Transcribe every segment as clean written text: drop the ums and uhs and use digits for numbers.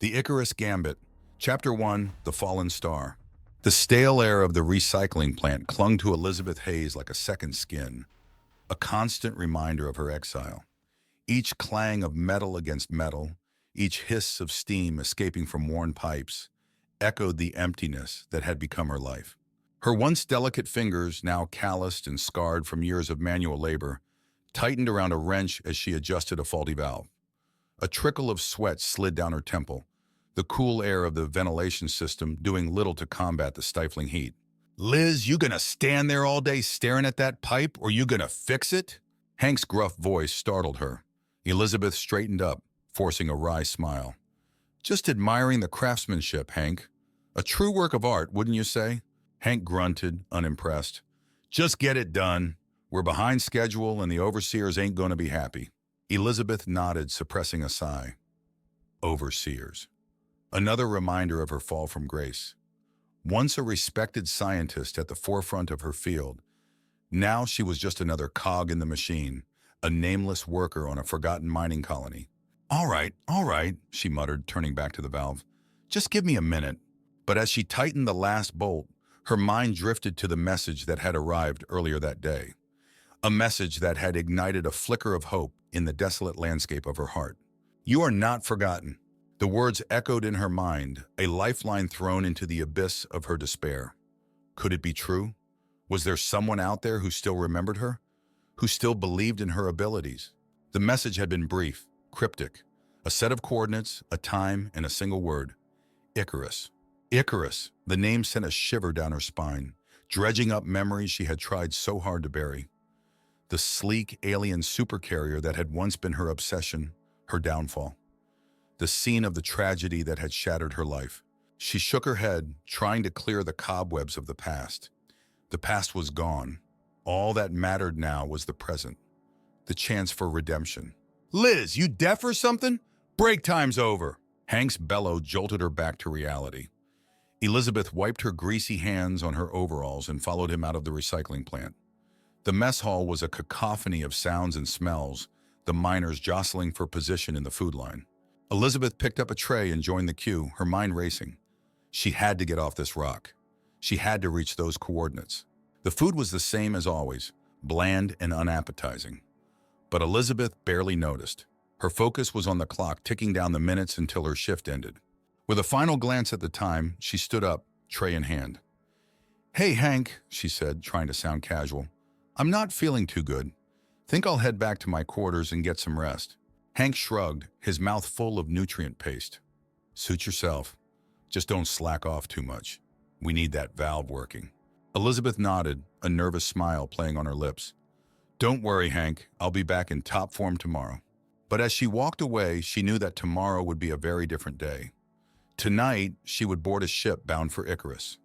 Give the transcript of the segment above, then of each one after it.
The Icarus Gambit. Chapter 1, The Fallen Star. The stale air of the recycling plant clung to Elizabeth Hayes like a second skin, a constant reminder of her exile. Each clang of metal against metal, each hiss of steam escaping from worn pipes, echoed the emptiness that had become her life. Her once delicate fingers, now calloused and scarred from years of manual labor, tightened around a wrench as she adjusted a faulty valve. A trickle of sweat slid down her temple, the cool air of the ventilation system doing little to combat the stifling heat. "Liz, you gonna stand there all day staring at that pipe, or you gonna fix it?" Hank's gruff voice startled her. Elizabeth straightened up, forcing a wry smile. "Just admiring the craftsmanship, Hank. A true work of art, wouldn't you say?" Hank grunted, unimpressed. "Just get it done. We're behind schedule and the overseers ain't gonna be happy." Elizabeth nodded, suppressing a sigh. Overseers. Another reminder of her fall from grace. Once a respected scientist at the forefront of her field, now she was just another cog in the machine, a nameless worker on a forgotten mining colony. All right, she muttered, turning back to the valve. "Just give me a minute." But as she tightened the last bolt, her mind drifted to the message that had arrived earlier that day. A message that had ignited a flicker of hope in the desolate landscape of her heart. "You are not forgotten." The words echoed in her mind, a lifeline thrown into the abyss of her despair. Could it be true? Was there someone out there who still remembered her? Who still believed in her abilities? The message had been brief, cryptic. A set of coordinates, a time, and a single word. Icarus. Icarus. The name sent a shiver down her spine, dredging up memories she had tried so hard to bury. The sleek, alien supercarrier that had once been her obsession, her downfall. The scene of the tragedy that had shattered her life. She shook her head, trying to clear the cobwebs of the past. The past was gone. All that mattered now was the present. The chance for redemption. "Liz, you deaf or something? Break time's over." Hank's bellow jolted her back to reality. Elizabeth wiped her greasy hands on her overalls and followed him out of the recycling plant. The mess hall was a cacophony of sounds and smells, the miners jostling for position in the food line. Elizabeth picked up a tray and joined the queue, her mind racing. She had to get off this rock. She had to reach those coordinates. The food was the same as always, bland and unappetizing. But Elizabeth barely noticed. Her focus was on the clock ticking down the minutes until her shift ended. With a final glance at the time, she stood up, tray in hand. "Hey, Hank," she said, trying to sound casual. "I'm not feeling too good. Think I'll head back to my quarters and get some rest." Hank shrugged, his mouth full of nutrient paste. "Suit yourself. Just don't slack off too much. We need that valve working." Elizabeth nodded, a nervous smile playing on her lips. "Don't worry, Hank. I'll be back in top form tomorrow." But as she walked away, she knew that tomorrow would be a very different day. Tonight, she would board a ship bound for Icarus,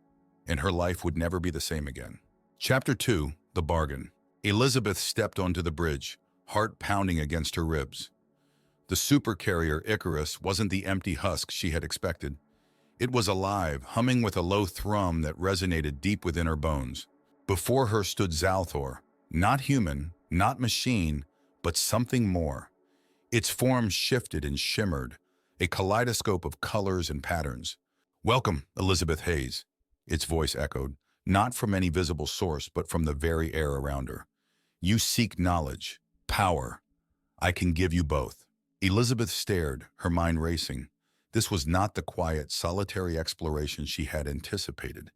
and her life would never be the same again. Chapter 2, The Bargain. Elizabeth stepped onto the bridge, heart pounding against her ribs. The supercarrier Icarus wasn't the empty husk she had expected. It was alive, humming with a low thrum that resonated deep within her bones. Before her stood Xal'thor, not human, not machine, but something more. Its form shifted and shimmered, a kaleidoscope of colors and patterns. "Welcome, Elizabeth Hayes," its voice echoed, not from any visible source, but from the very air around her. "You seek knowledge, power. I can give you both." Elizabeth stared, her mind racing. This was not the quiet, solitary exploration she had anticipated.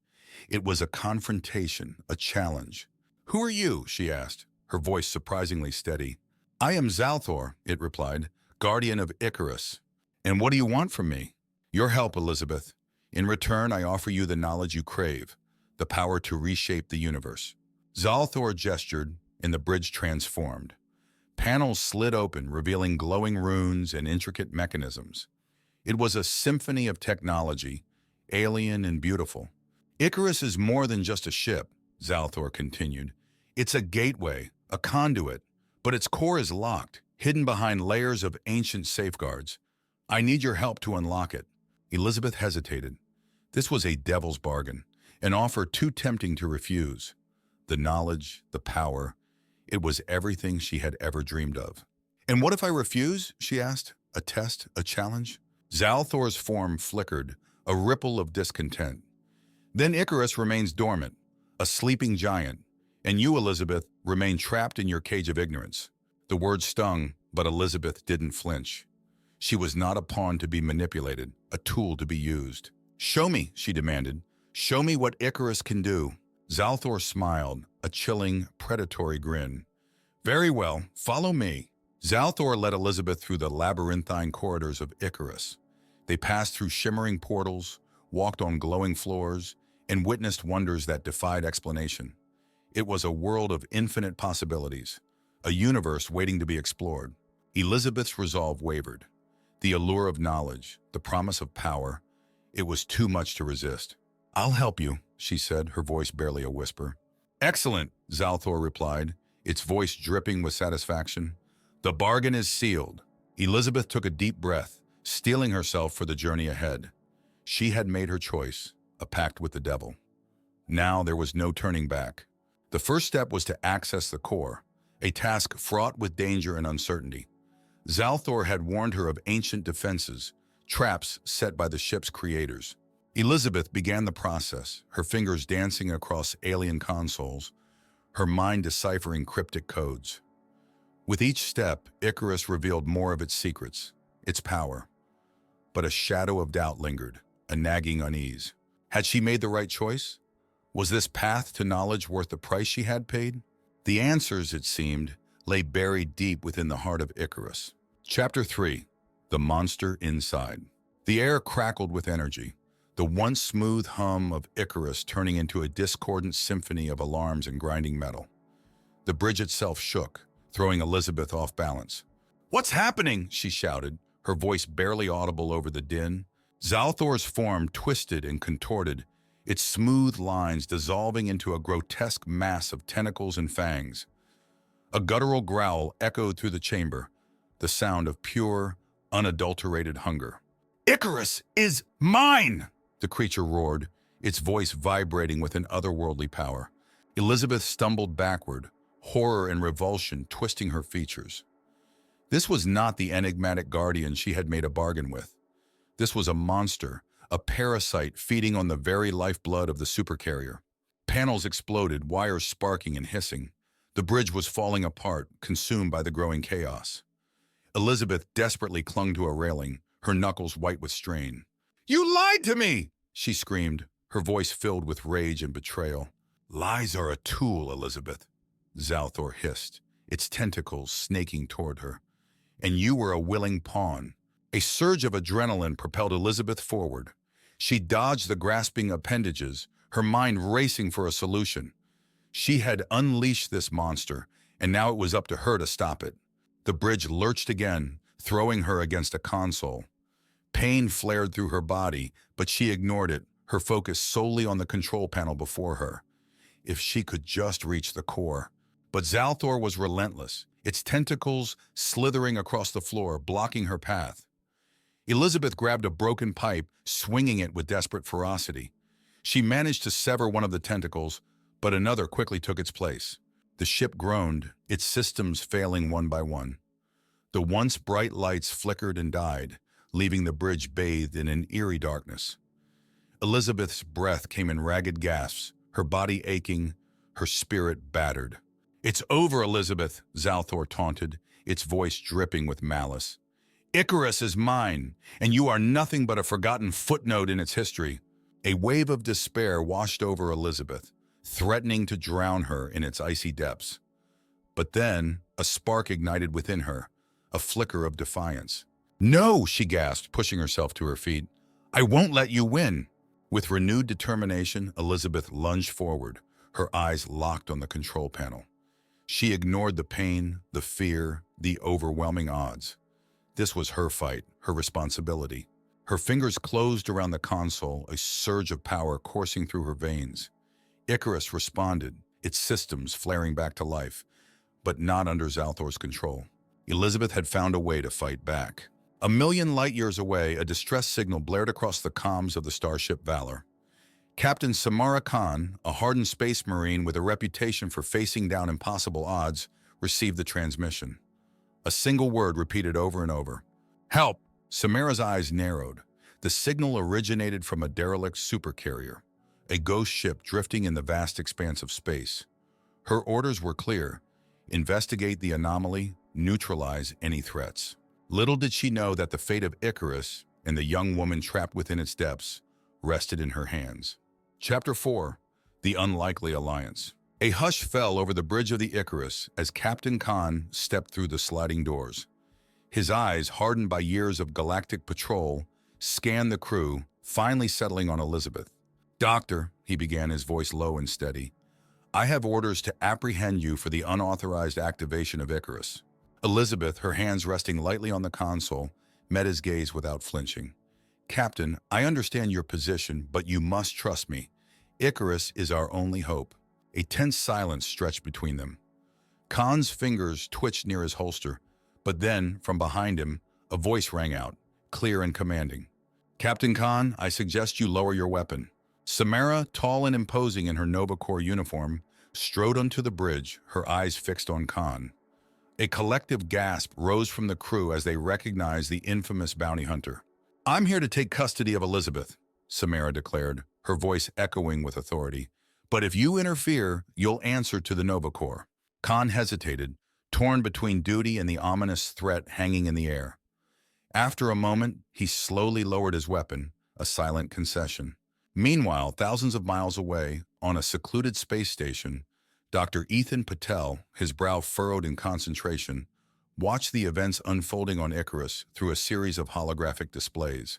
It was a confrontation, a challenge. "Who are you?" she asked, her voice surprisingly steady. "I am Xal'thor," it replied, "guardian of Icarus. And what do you want from me?" "Your help, Elizabeth. In return, I offer you the knowledge you crave, the power to reshape the universe." Xal'thor gestured, and the bridge transformed. Panels slid open, revealing glowing runes and intricate mechanisms. It was a symphony of technology, alien and beautiful. "Icarus is more than just a ship," Xal'thor continued. "It's a gateway, a conduit, but its core is locked, hidden behind layers of ancient safeguards. I need your help to unlock it." Elizabeth hesitated. This was a devil's bargain, an offer too tempting to refuse. The knowledge, the power, it was everything she had ever dreamed of. "And what if I refuse?" she asked. "A test, a challenge?" Xal'thor's form flickered, a ripple of discontent. Then Icarus remains dormant, a sleeping giant, and you, Elizabeth, remain trapped in your cage of ignorance. The word stung, but Elizabeth didn't flinch. She was not a pawn to be manipulated, a tool to be used. "Show me," she demanded. "Show me what Icarus can do." Xal'thor smiled, a chilling, predatory grin. "Very well, follow me." Xal'thor led Elizabeth through the labyrinthine corridors of Icarus. They passed through shimmering portals, walked on glowing floors, and witnessed wonders that defied explanation. It was a world of infinite possibilities, a universe waiting to be explored. Elizabeth's resolve wavered. The allure of knowledge, the promise of power, it was too much to resist. "I'll help you," she said, her voice barely a whisper. "Excellent," Xal'thor replied, its voice dripping with satisfaction. "The bargain is sealed." Elizabeth took a deep breath, steeling herself for the journey ahead. She had made her choice, a pact with the devil. Now there was no turning back. The first step was to access the core, a task fraught with danger and uncertainty. Xal'thor had warned her of ancient defenses, traps set by the ship's creators. Elizabeth began the process, her fingers dancing across alien consoles, her mind deciphering cryptic codes. With each step, Icarus revealed more of its secrets, its power. But a shadow of doubt lingered, a nagging unease. Had she made the right choice? Was this path to knowledge worth the price she had paid? The answers, it seemed, lay buried deep within the heart of Icarus. Chapter 3. The Monster Inside. The air crackled with energy, the once smooth hum of Icarus turning into a discordant symphony of alarms and grinding metal. The bridge itself shook, throwing Elizabeth off balance. "What's happening?" she shouted, her voice barely audible over the din. Xal'thor's form twisted and contorted, its smooth lines dissolving into a grotesque mass of tentacles and fangs. A guttural growl echoed through the chamber, the sound of pure, unadulterated hunger. "Icarus is mine!" the creature roared, its voice vibrating with an otherworldly power. Elizabeth stumbled backward, horror and revulsion twisting her features. This was not the enigmatic guardian she had made a bargain with. This was a monster, a parasite feeding on the very lifeblood of the supercarrier. Panels exploded, wires sparking and hissing. The bridge was falling apart, consumed by the growing chaos. Elizabeth desperately clung to a railing, her knuckles white with strain. "You lied to me!" she screamed, her voice filled with rage and betrayal. "Lies are a tool, Elizabeth," Xal'thor hissed, its tentacles snaking toward her. "And you were a willing pawn." A surge of adrenaline propelled Elizabeth forward. She dodged the grasping appendages, her mind racing for a solution. She had unleashed this monster, and now it was up to her to stop it. The bridge lurched again, throwing her against a console. Pain flared through her body, but she ignored it, her focus solely on the control panel before her. If she could just reach the core. But Xal'thor was relentless, its tentacles slithering across the floor, blocking her path. Elizabeth grabbed a broken pipe, swinging it with desperate ferocity. She managed to sever one of the tentacles, but another quickly took its place. The ship groaned, its systems failing one by one. The once bright lights flickered and died, leaving the bridge bathed in an eerie darkness. Elizabeth's breath came in ragged gasps, her body aching, her spirit battered. "It's over, Elizabeth," Xal'thor taunted, its voice dripping with malice. "Icarus is mine, and you are nothing but a forgotten footnote in its history." A wave of despair washed over Elizabeth, threatening to drown her in its icy depths. But then, a spark ignited within her, a flicker of defiance. "No," she gasped, pushing herself to her feet. "I won't let you win." With renewed determination, Elizabeth lunged forward, her eyes locked on the control panel. She ignored the pain, the fear, the overwhelming odds. This was her fight, her responsibility. Her fingers closed around the console, a surge of power coursing through her veins. Icarus responded, its systems flaring back to life, but not under Xal'thor's control. Elizabeth had found a way to fight back. A million light-years away, a distress signal blared across the comms of the starship Valor. Captain Samara Khan, a hardened space marine with a reputation for facing down impossible odds, received the transmission. A single word repeated over and over. "Help! Samara's eyes narrowed. The signal originated from a derelict supercarrier, a ghost ship drifting in the vast expanse of space. Her orders were clear: investigate the anomaly, neutralize any threats. Little did she know that the fate of Icarus and the young woman trapped within its depths rested in her hands. Chapter 4: The Unlikely Alliance. A hush fell over the bridge of the Icarus as Captain Khan stepped through the sliding doors. His eyes, hardened by years of galactic patrol, scanned the crew, finally settling on Elizabeth. "Doctor," he began, his voice low and steady, "I have orders to apprehend you for the unauthorized activation of Icarus." Elizabeth, her hands resting lightly on the console, met his gaze without flinching. "Captain, I understand your position, but you must trust me. Icarus is our only hope." A tense silence stretched between them. Khan's fingers twitched near his holster, but then, from behind him, a voice rang out, clear and commanding. "Captain Khan, I suggest you lower your weapon." Samara, tall and imposing in her Nova Corps uniform, strode onto the bridge, her eyes fixed on Khan. A collective gasp rose from the crew as they recognized the infamous bounty hunter. "I'm here to take custody of Elizabeth," Samara declared, her voice echoing with authority. "But if you interfere, you'll answer to the Nova Corps." Khan hesitated, torn between duty and the ominous threat hanging in the air. After a moment, he slowly lowered his weapon, a silent concession. Meanwhile, thousands of miles away, on a secluded space station, Dr. Ethan Patel, his brow furrowed in concentration, watched the events unfolding on Icarus through a series of holographic displays.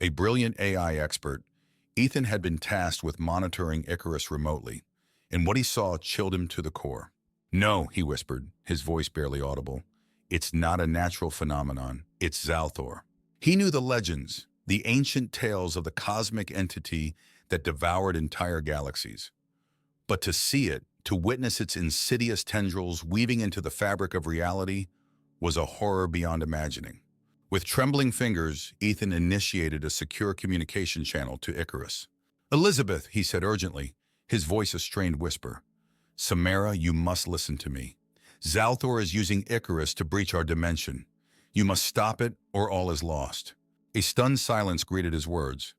A brilliant AI expert, Ethan had been tasked with monitoring Icarus remotely, and what he saw chilled him to the core. "No," he whispered, his voice barely audible. "It's not a natural phenomenon. It's Xal'thor." He knew the legends, the ancient tales of the cosmic entity that devoured entire galaxies. But to see it, to witness its insidious tendrils weaving into the fabric of reality, was a horror beyond imagining. With trembling fingers, Ethan initiated a secure communication channel to Icarus. "Elizabeth," he said urgently, his voice a strained whisper. "Samara, you must listen to me. Xal'thor is using Icarus to breach our dimension. You must stop it, or all is lost." A stunned silence greeted his words.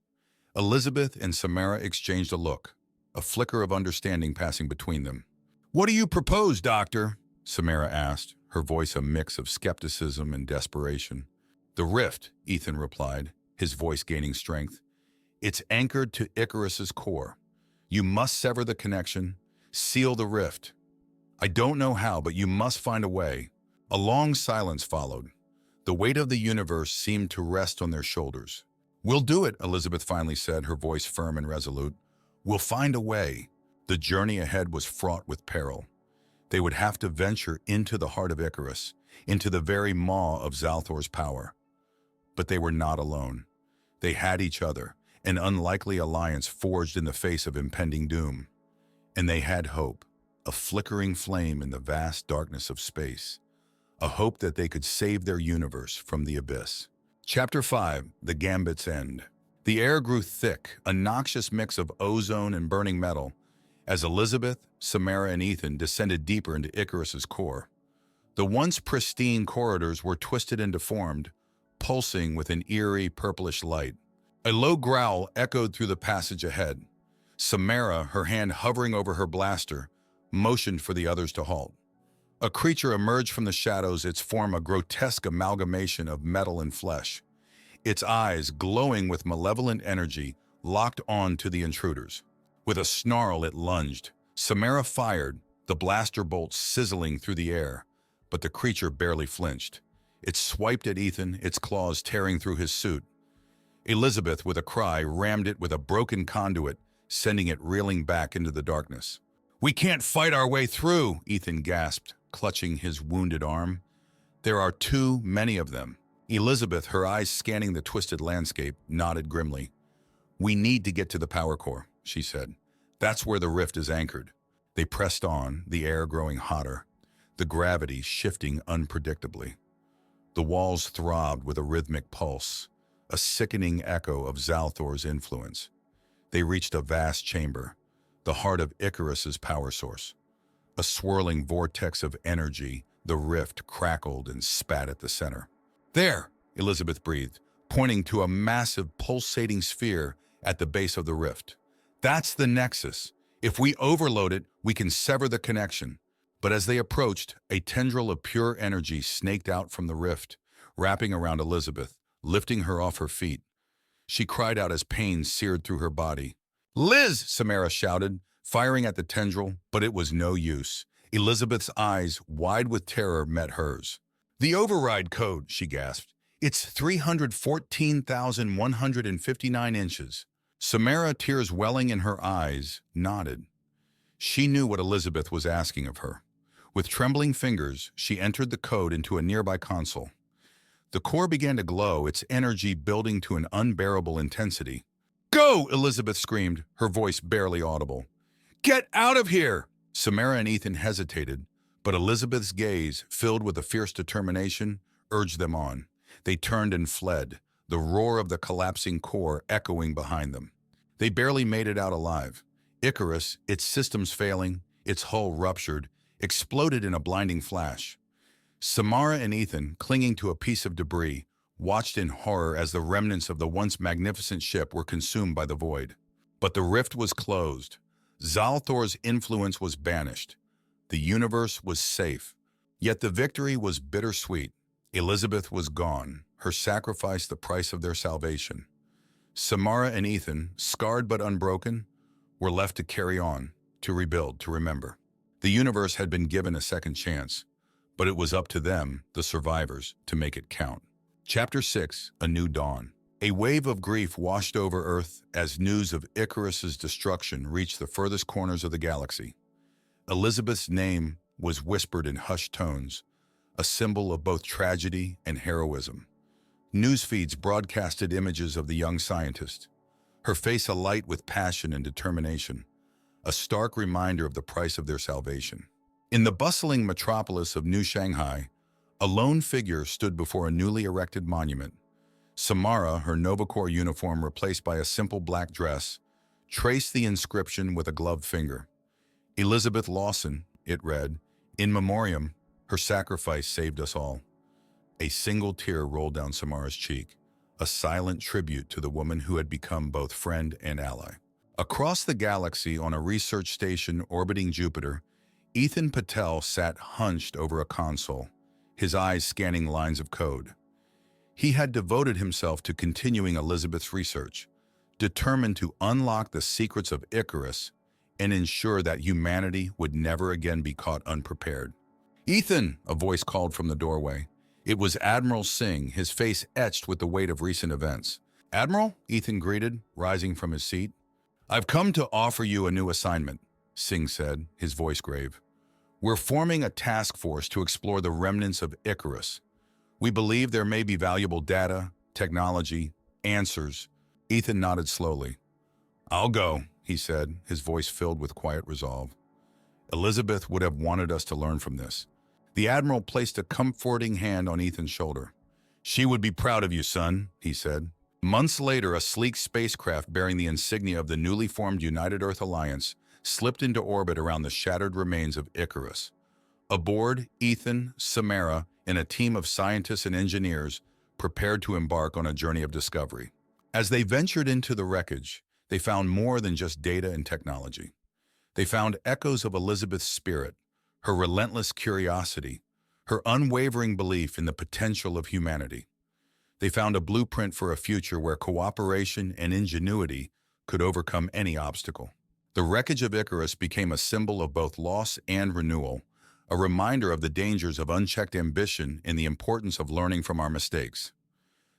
Elizabeth and Samara exchanged a look, a flicker of understanding passing between them. "What do you propose, Doctor?" Samara asked, her voice a mix of skepticism and desperation. "The rift," Ethan replied, his voice gaining strength. "It's anchored to Icarus's core. You must sever the connection, seal the rift. I don't know how, but you must find a way." A long silence followed. The weight of the universe seemed to rest on their shoulders. "We'll do it," Elizabeth finally said, her voice firm and resolute. "We'll find a way." The journey ahead was fraught with peril. They would have to venture into the heart of Icarus, into the very maw of Xal'thor's power. But they were not alone. They had each other, an unlikely alliance forged in the face of impending doom. And they had hope, a flickering flame in the vast darkness of space, a hope that they could save their universe from the abyss. Chapter 5: The Gambit's End. The air grew thick, a noxious mix of ozone and burning metal, as Elizabeth, Samara, and Ethan descended deeper into Icarus's core. The once pristine corridors were twisted and deformed, pulsing with an eerie purplish light. A low growl echoed through the passage ahead. Samara, her hand hovering over her blaster, motioned for the others to halt. A creature emerged from the shadows, its form a grotesque amalgamation of metal and flesh. Its eyes, glowing with malevolent energy, locked on to the intruders. With a snarl, it lunged. Samara fired, the blaster bolt sizzling through the air, but the creature barely flinched. It swiped at Ethan, its claws tearing through his suit. Elizabeth, with a cry, rammed it with a broken conduit, sending it reeling back into the darkness. "We can't fight our way through," Ethan gasped, clutching his wounded arm. "There are too many of them." Elizabeth, her eyes scanning the twisted landscape, nodded grimly. "We need to get to the power core," she said. "That's where the rift is anchored." They pressed on, the air growing hotter, the gravity shifting unpredictably. The walls throbbed with a rhythmic pulse, a sickening echo of Xal'thor's influence. They reached a vast chamber, the heart of Icarus's power source. A swirling vortex of energy, the rift crackled and spat at the center. "There!" Elizabeth breathed, pointing to a massive pulsating sphere at the base of the rift. That's the nexus. If we overload it, we can sever the connection. But as they approached, a tendril of pure energy snaked out from the rift, wrapping around Elizabeth, lifting her off her feet. She cried out as pain seared through her body. "Liz!" Samara shouted, firing at the tendril, but it was no use. Elizabeth's eyes, wide with terror, met hers. "The override code," she gasped. "It's 314,159 inches." Samara, tears welling in her eyes, nodded. She knew what Elizabeth was asking of her. With trembling fingers, she entered the code into a nearby console. The core began to glow, its energy building to an unbearable intensity. "Go!" Elizabeth screamed, her voice barely audible. "Get out of here!" Samara and Ethan hesitated, but Elizabeth's gaze, filled with a fierce determination, urged them on. They turned and fled, the roar of the collapsing core echoing behind them. They barely made it out alive. Icarus, its systems failing, its hull ruptured, exploded in a blinding flash. Samara and Ethan, clinging to a piece of debris, watched in horror as the remnants of the once magnificent ship were consumed by the void. But the rift was closed. Xal'thor's influence was banished. The universe was safe. Yet the victory was bittersweet. Elizabeth was gone, her sacrifice the price of their salvation. Samara and Ethan, scarred but unbroken, were left to carry on, to rebuild, to remember. The universe had been given a second chance, but it was up to them, the survivors, to make it count. Chapter 6, A New Dawn. A wave of grief washed over Earth as news of Icarus's destruction reached the furthest corners of the galaxy. Elizabeth's name was whispered in hushed tones, a symbol of both tragedy and heroism. News feeds broadcasted images of the young scientist, her face alight with passion and determination, a stark reminder of the price of their salvation. In the bustling metropolis of New Shanghai, a lone figure stood before a newly erected monument. Samara, her Nova Corps uniform replaced by a simple black dress, traced the inscription with a gloved finger. "Elizabeth Lawson," it read, "in memoriam, her sacrifice saved us all." A single tear rolled down Samara's cheek, a silent tribute to the woman who had become both friend and ally. Across the galaxy on a research station orbiting Jupiter, Ethan Patel sat hunched over a console, his eyes scanning lines of code. He had devoted himself to continuing Elizabeth's research, determined to unlock the secrets of Icarus and ensure that humanity would never again be caught unprepared. "Ethan!" a voice called from the doorway. It was Admiral Singh, his face etched with the weight of recent events. "Admiral?" Ethan greeted, rising from his seat. "I've come to offer you a new assignment," Singh said, his voice grave. "We're forming a task force to explore the remnants of Icarus. We believe there may be valuable data, technology, answers." Ethan nodded slowly. "I'll go," he said, his voice filled with quiet resolve. "Elizabeth would have wanted us to learn from this." The Admiral placed a comforting hand on Ethan's shoulder. "She would be proud of you, son," he said. Months later, a sleek spacecraft bearing the insignia of the newly formed United Earth Alliance slipped into orbit around the shattered remains of Icarus. Aboard, Ethan, Samara, and a team of scientists and engineers prepared to embark on a journey of discovery. As they ventured into the wreckage, they found more than just data and technology. They found echoes of Elizabeth's spirit, her relentless curiosity, her unwavering belief in the potential of humanity. They found a blueprint for a future where cooperation and ingenuity could overcome any obstacle. The wreckage of Icarus became a symbol of both loss and renewal, a reminder of the dangers of unchecked ambition and the importance of learning from our mistakes.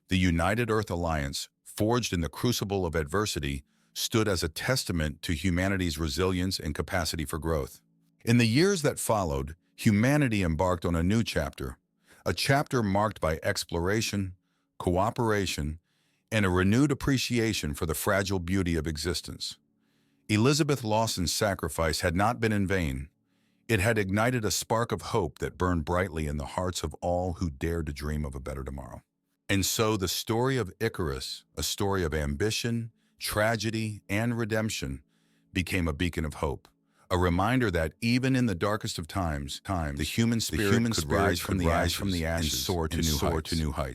The United Earth Alliance, forged in the crucible of adversity, stood as a testament to humanity's resilience and capacity for growth. In the years that followed, humanity embarked on a new chapter, a chapter marked by exploration, cooperation, and a renewed appreciation for the fragile beauty of existence. Elizabeth Lawson's sacrifice had not been in vain. It had ignited a spark of hope that burned brightly in the hearts of all who dared to dream of a better tomorrow. And so the story of Icarus, a story of ambition, tragedy, and redemption, became a beacon of hope. A reminder that even in the darkest of times, the human spirit could rise from the ashes and soar to new heights.